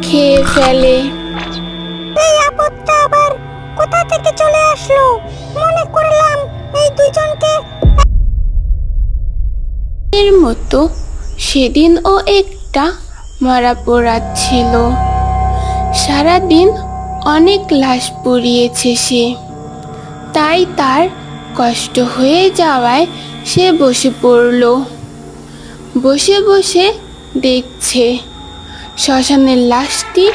খেয়ে ফেলে। এই আপদটা আবার কোথা থেকে চলে আসলো? মনে করলাম এই দুজনকে এর মতো সেদিনও একটা মরা পোড়া ছিল। সারাদিন অনেক লাশ পুড়িয়েছে সে, তাই তার কষ্ট হয়ে যাওয়ায় সে বসে পড়ল। বসে বসে দেখছে শ্মশানের লাশটি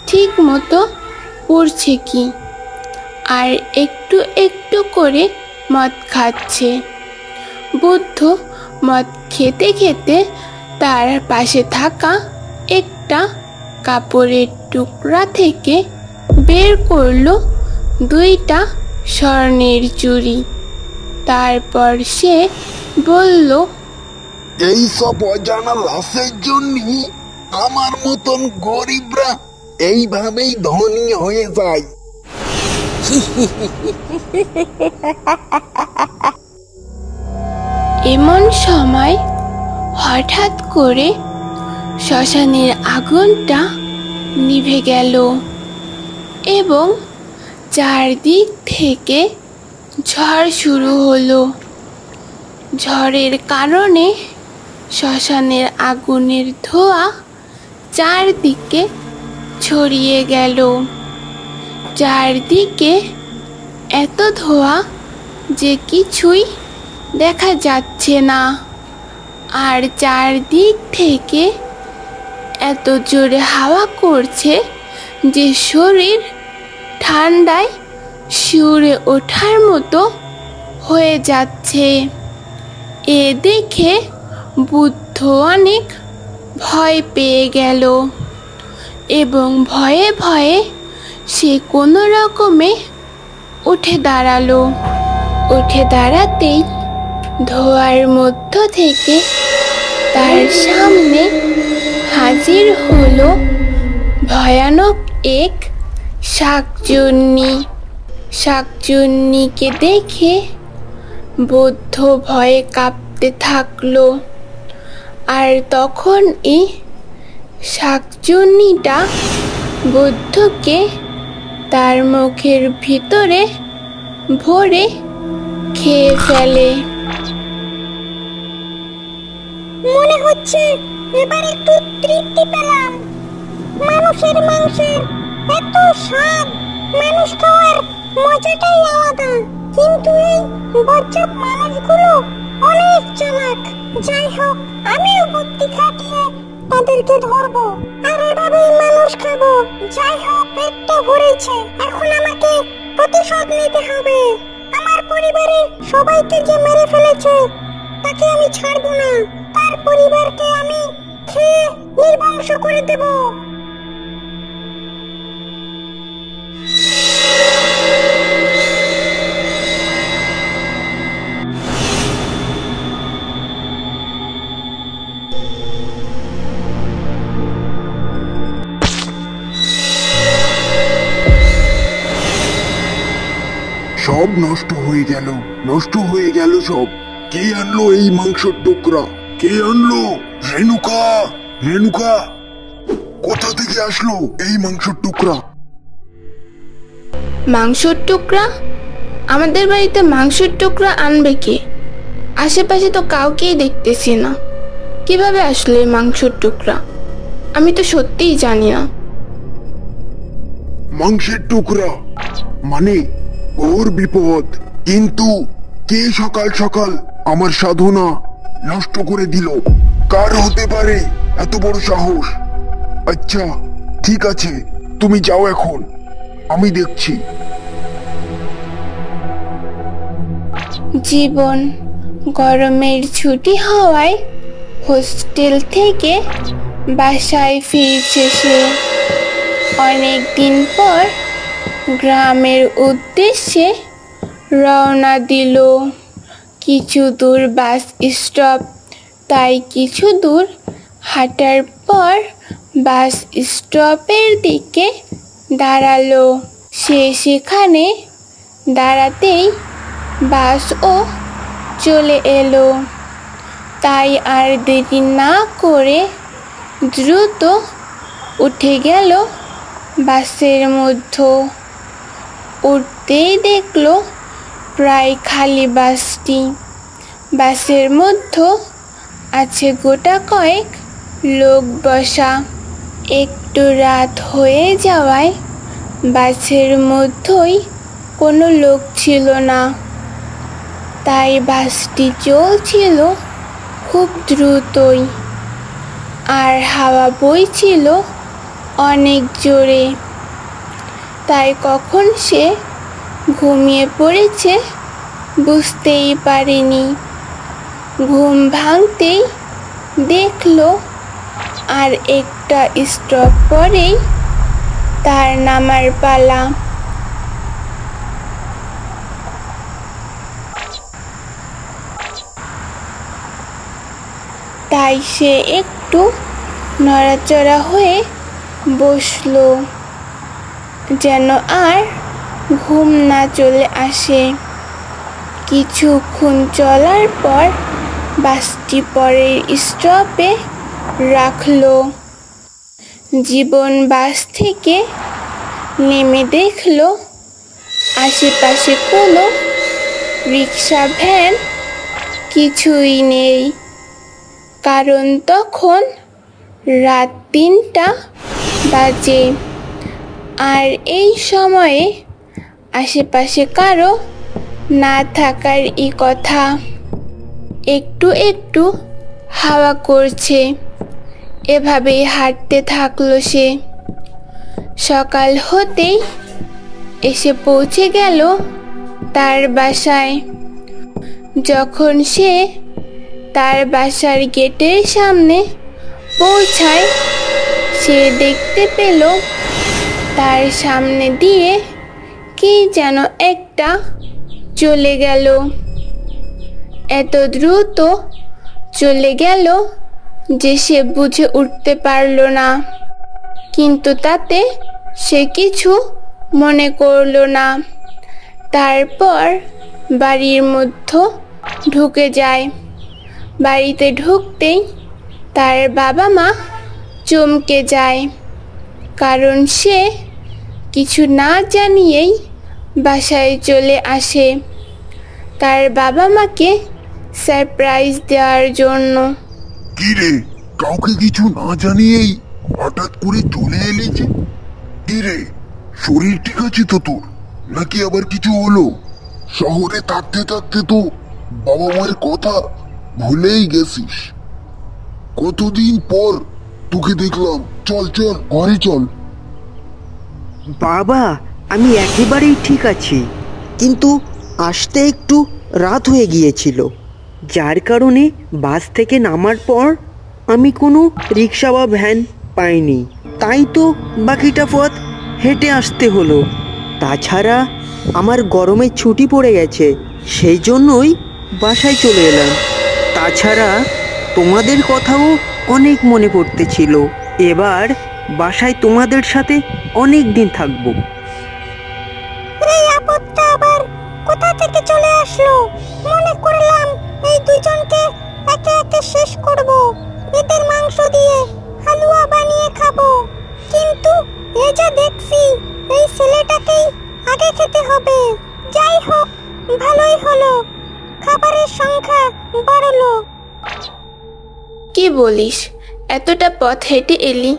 ঠিক মতো পড়ছে কি, আর একটু একটু করে মদ খাচ্ছে। বুদ্ধ মদ খেতে খেতে তার পাশে থাকা একটা কাপড়ের টুকরা থেকে বের করলো 2টা স্বর্ণের চুড়ি। তারপর সে বলল, এই সব অজানা লাশের জন্য আমার মতন গরিবরা এইভাবেই ধনী হয়ে যায়। এমন সময় হঠাৎ করে শ্মশানের আগুনটা নিভে গেল এবং চারদিক থেকে ঝড় শুরু হলো। ঝড়ের কারণে শ্মশানের আগুনের ধোঁয়া চারদিকে ছড়িয়ে গেল। চারদিকে এত ধোঁয়া যে কিছুই দেখা যাচ্ছে না, আর চারদিক থেকে এত জোরে হাওয়া করছে যে শরীর ঠান্ডায় শিউরে ওঠার মতো হয়ে যাচ্ছে। এ দেখে বুদ্ধ অনেক ভয় পেয়ে গেল এবং ভয়ে ভয়ে সে কোনো রকমে উঠে দাঁড়ালো। উঠে দাঁড়াতেই ধোঁয়ার মধ্য থেকে তার সামনে হাজির হলো ভয়ানক এক শাকচুন্নি। শাকচুন্নিকে দেখে বুদ্ধ ভয়ে কাঁপতে থাকলো। আর তখন এই শাকচুন্নিটা বুদ্ধকে তার মুখের ভিতরে ভরে খেয়ে ফেলে। মনে হচ্ছে এবার একটু তৃপ্তি পেলাম। মানুষের মাংসের এত স্বাদ, মানুষ খাওয়ার মজাটাই আলাদা। কিন্তু এই বজ্জাত মানুষগুলো অনেক চালাক। যাই হোক, আমিও বুদ্ধি খাটিয়ে তাদেরকে ধরবো আর এভাবেই মানুষ খাবো। যাই হোক, পেটটা ভরেছে, এখন আমাকে প্রতিশোধ নিতে হবে। আমার পরিবারের সবাইকে যে মেরে ফেলেছে তাকে আমি ছাড়বো না। তার পরিবারকে আমি খেয়ে নির্বংশ করে দেব। সব নষ্ট হয়ে গেল, নষ্ট হয়ে গেল সব। কে আনলো এই মাংসের টুকরা? কে আনলো? রেণুকা, রেণুকা, কোথা থেকে আসলো এই মাংসের টুকরা? মাংসের টুকরা? আমাদের বাড়িতে মাংসের টুকরা আনবে কে? আশেপাশে তো কাউকেই দেখতেছি না। কিভাবে আসলো এই মাংসের টুকরা? আমি তো সত্যিই জানি না। মাংসের টুকরা মানে ওর বিপদ। কিন্তু কে সকাল সকাল আমার সাধনা নষ্ট করে দিল? কার হতে পারে এত বড় সাহস? আচ্ছা ঠিক আছে, তুমি যাও এখন, আমি দেখছি। জীবন গরমের ছুটি হওয়ায় হোস্টেল থেকে বাসায় ফিরছে সে। অনেক দিন পর গ্রামের উদ্দেশ্যে রওনা দিল। কিছু দূর বাস স্টপ, তাই কিছু দূর হাঁটার পর বাস স্টপের দিকে দাঁড়ালো সে। সেখানে দাঁড়াতেই বাসও চলে এলো। তাই আর দেরি না করে দ্রুত উঠে গেল বাসের মধ্যে। উঠতেই দেখলো প্রায় খালি বাসটি। বাসের মধ্যে আছে গোটা কয়েক লোক বসা। একটু রাত হয়ে যাওয়ায় বাসের মধ্যেই কোনো লোক ছিল না। তাই বাসটি চলছিল খুব দ্রুতই, আর হাওয়া বইছিল অনেক জোরে। তাই কখন সে ঘুমিয়ে পড়েছে বুঝতেই পারেনি। ঘুম ভাঙতেই দেখলো আর একটা স্টপ পরেই তার নামার পালা। তাই সে একটু নড়াচড়া হয়ে বসলো, যেন আর ঘুম না চলে আসে। কিছুক্ষণ চলার পর বাসটি পরের স্টপে রাখলো। জীবন বাস থেকে নেমে দেখলো আশেপাশে কোনো রিক্সা ভ্যান কিছুই নেই, কারণ তখন রাত 3টা বাজে। আর এই সময়ে আশেপাশে কারো না থাকারই কথা। একটু একটু হাওয়া করছে। এভাবেই হাঁটতে থাকলো সে। সকাল হতেই এসে পৌঁছে গেল তার বাসায়। যখন সে তার বাসার গেটের সামনে পৌঁছায়, সে দেখতে পেল তার সামনে দিয়ে কি যেন একটা চলে গেল। এত দ্রুত চলে গেল যে সে বুঝে উঠতে পারল না, কিন্তু তাতে সে কিছু মনে করল না। তারপর বাড়ির মধ্যে ঢুকে যায়। বাড়িতে ঢুকতেই তার বাবা মা চমকে যায়, কারণ সে কিছু না জানিয়েই বাসায় চলে আসে তার বাবা মাকে সারপ্রাইজ দেওয়ার জন্য। কি রে, কাউকে কিছু না জানিয়েই হঠাৎ করে চলে এলি যে? কি রে, শরীর ঠিক আছে তো তোর, নাকি আবার কিছু হলো? শহরে থাকতে থাকতে তো বাবা মায়ের কথা ভুলেই গেছিস। কতদিন পর তোকে দেখলাম। চল চল, ঘরে চল। বাবা, আমি একেবারেই ঠিক আছি, কিন্তু আসতে একটু রাত হয়ে গিয়েছিল, যার কারণে বাস থেকে নামার পর আমি কোনো রিক্সা বা ভ্যান পাইনি। তাই তো বাকিটা পথ হেঁটে আসতে হলো। তাছাড়া আমার গরমের ছুটি পড়ে গেছে, সেই জন্যই বাসায় চলে এলাম। তাছাড়া তোমাদের কথাও অনেক মনে পড়তেছিল। এবার বাসায় তোমাদের সাথে অনেক দিন থাকবো। এই আপদটা আবার কোথা থেকে চলে আসলো? মনে করলাম এই দুজনকে একে একে শেষ করব, এদের মাংস দিয়ে হালুয়া বানিয়ে খাবো, কিন্তু এই যা দেখছি এই ছেলেটাকেই আগে খেতে হবে। যাই হোক, ভালোই হলো, খাবারের সংখ্যা বাড়লো। কি বলিস, এতটা পথ হেঁটে এলি?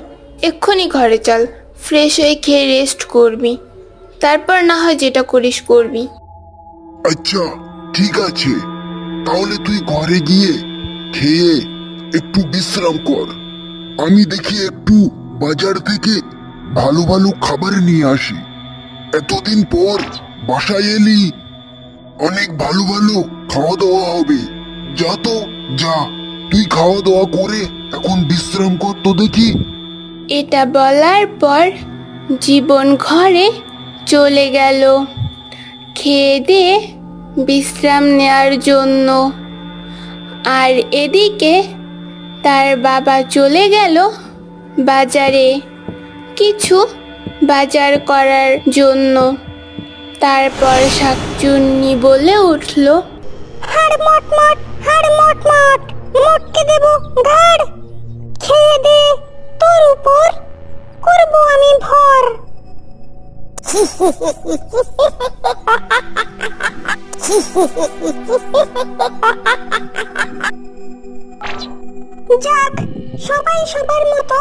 এক্ষুনি ঘরে চল, ফ্রেশ হয়ে খেয়ে রেস্ট করবি, তারপর না হয় যেটা করিস করবি। আচ্ছা ঠিক আছে, তাহলে তুই ঘরে গিয়ে খেয়ে একটু বিশ্রাম কর। আমি দেখি একটু বাজার থেকে ভালো ভালো খাবার নিয়ে আসি। এতদিন পর বাসায় এলি, অনেক ভালো ভালো খাওয়া দাওয়া হবে। যা তো যা, তুই খাওয়া দাওয়া করে এখন বিশ্রাম কর তো দেখি। এটা বলার পর জীবন ঘরে চলে গেল খেয়ে দিয়ে বিশ্রাম নেওয়ার জন্য। আর এদিকে তার বাবা চলে গেল বাজারে কিছু বাজার করার জন্য। তারপর শাকচুন্নি বলে উঠল, হাড় মট মট, হাড় মট মট, মোটকে দেব ঘাড়। খেয়ে দে তোর উপর যাক, সবাই সবার মতো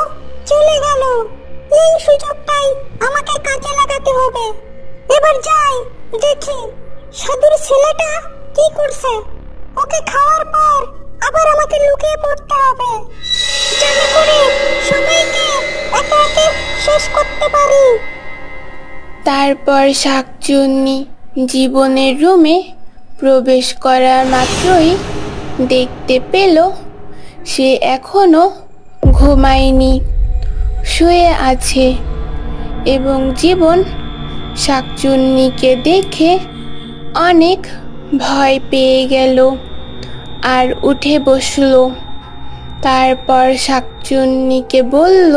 চলে গেল। এই সুযোগটাই আমাকে কাজে লাগাতে হবে। এবার যাই, দেখি সাধুর ছেলেটা কি করছে। ওকে খাওয়ার পর আবার আমাকে লুকিয়ে পড়তে হবে, যাতে করে সবাইকে একে একে শেষ করতে পারি। তারপর শাকচুন্নি জীবনের রুমে প্রবেশ করার মাত্রই দেখতে পেল সে এখনো ঘুমায়নি, শুয়ে আছে। এবং জীবন শাকচুন্নিকে দেখে অনেক ভয় পেয়ে গেল আর উঠে বসলো। তারপর শাকচুন্নিকে বলল,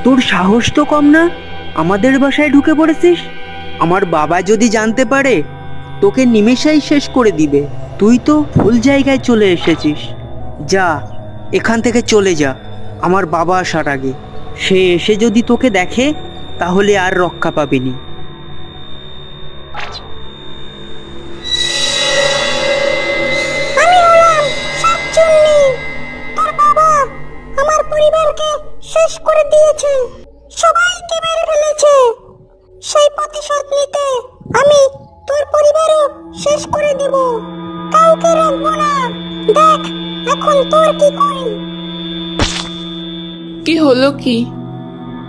তোর সাহস তো কম না, আমাদের বাসায় ঢুকে পড়েছিস। আমার বাবা যদি জানতে পারে তোকে নিমেষেই শেষ করে দিবে। তুই তো ভুল জায়গায় চলে এসেছিস। যা, এখান থেকে চলে যা আমার বাবা আসার আগে। সে এসে যদি তোকে দেখে তাহলে আর রক্ষা পাবিনি। আমি হলাম শাকচুন্নি। তোর বাবা আমার পরিবারকে শেষ করে দিয়েছে, সবাইকে মেরে ফেলেছে। সেই প্রতিশোধ নিতে আমি তোর পরিবারও শেষ করে দেব, কাউকে রাখবো না। দেখ এখন তোর কি করি। কি হলো কি?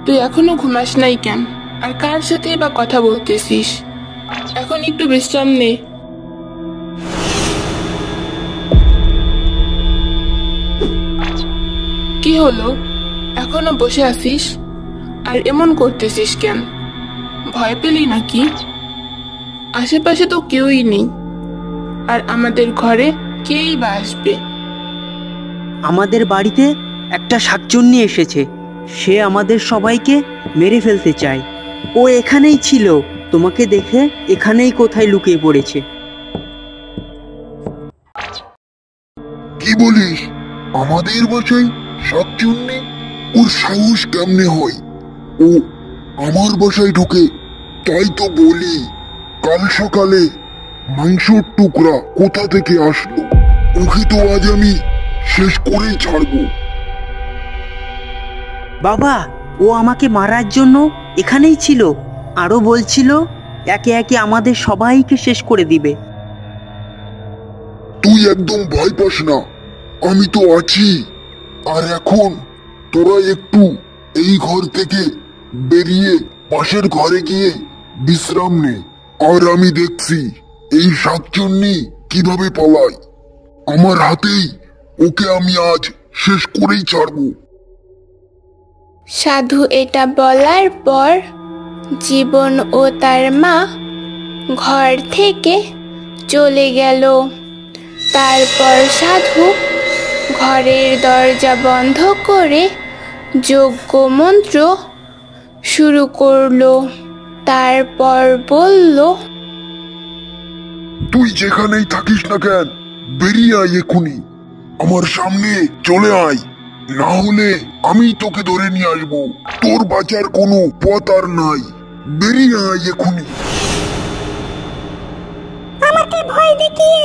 তুই এখনো ঘুমাস নাই কেন? আর কার সাথে বা কথা বলতেছিস? এখন একটু বিশ্রাম নে। কি হলো, এখনো বসে আছিস আর এমন করতেছিস কেন? ভয় পেলি নাকি? আশেপাশে তো কেউই নেই, আর আমাদের ঘরে কেই বা আসবে? আমাদের বাড়িতে একটা শাকচুন্নি এসেছে। সে আমাদের সবাইকে মেরে ফেলতে চায়। ও এখানেই ছিল, তোমাকে দেখে এখানেই কোথায় লুকিয়ে পড়েছে। কি বলিস? আমাদের বাসায় শাকচুন্নি? ওর সাহস কেমনে হয় ও আমার বাসায় ঢুকে? তাই তো বলি, কাল সকালে মাংসর টুকরা কোথা থেকে আসলো? ওকে তো আজ আমি শেষ করেই ছাড়বো। বাবা, ও আমাকে মারার জন্য এখানেই ছিল। আরো বলছিল একে একে আমাদের সবাইকে শেষ করে দিবে। তুই একদম ভয় পাস না, আমি তো আছি। আর এখন তোরা একটু এই ঘর থেকে বেরিয়ে পাশের ঘরে গিয়ে বিশ্রাম নে। আর আমি দেখছি এই শাকচুন্নি কিভাবে পালায়। আমার হাতেই ওকে আমি আজ শেষ করেই ছাড়বো। সাধু এটা বলার পর জীবন ও তার মা ঘর থেকে চলে গেল। তারপর সাধু ঘরের দরজা বন্ধ করে যজ্ঞ মন্ত্র শুরু করলো। তারপর বলল, তুই যেখানেই থাকিস না কেন, বেরিয়ে আয় এখুনি। আমার সামনে চলে আয়, না হলে আমি তোকে ধরে নিয়ে আসবো। তোর বাঁচার কোনো পথ আর নাই। বেরিয়ে আয় এখুনি। আমাকে ভয় দেখিয়ে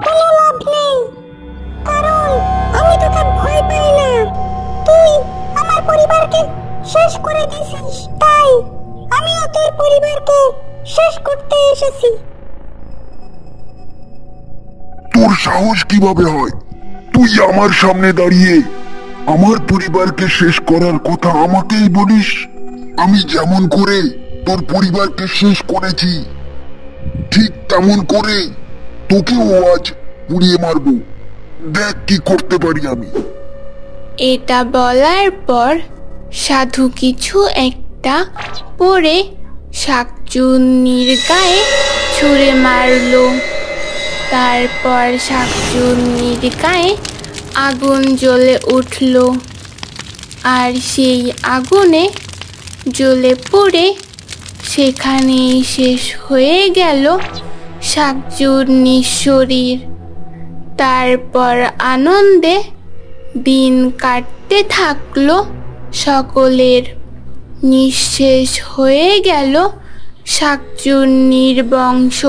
কোনো লাভ নেই, কারণ আমি তোকে ভয় পাই না। তুই আমার পরিবারকে শেষ করে দিয়েছিস, তাই আমিও তোর পরিবারকে শেষ করতে এসেছি। তোর সাহস কিভাবে হয়? তুই আমার সামনে দাঁড়িয়ে আমার পরিবারকে শেষ করার কথা আমাকেই বলিস? আমি যেমন করে তোর পরিবারকে শেষ করেছি, ঠিক তেমন করে তোকেও আজ পুড়িয়ে মারবো। দেখ কি করতে পারি আমি। এটা বলার পর সাধু কিছু একটা পরে শাকচুন্নির গায়ে ছুঁড়ে মারলো। তারপর শাকচুন্নির গায়ে আগুন জ্বলে উঠল, আর সেই আগুনে জ্বলে পড়ে সেখানেই শেষ হয়ে গেল শাকচুন্নির শরীর। তারপর আনন্দে দিন কাটতে থাকলো সকলের। নিঃশেষ হয়ে গেল শাকচুন্নির বংশ।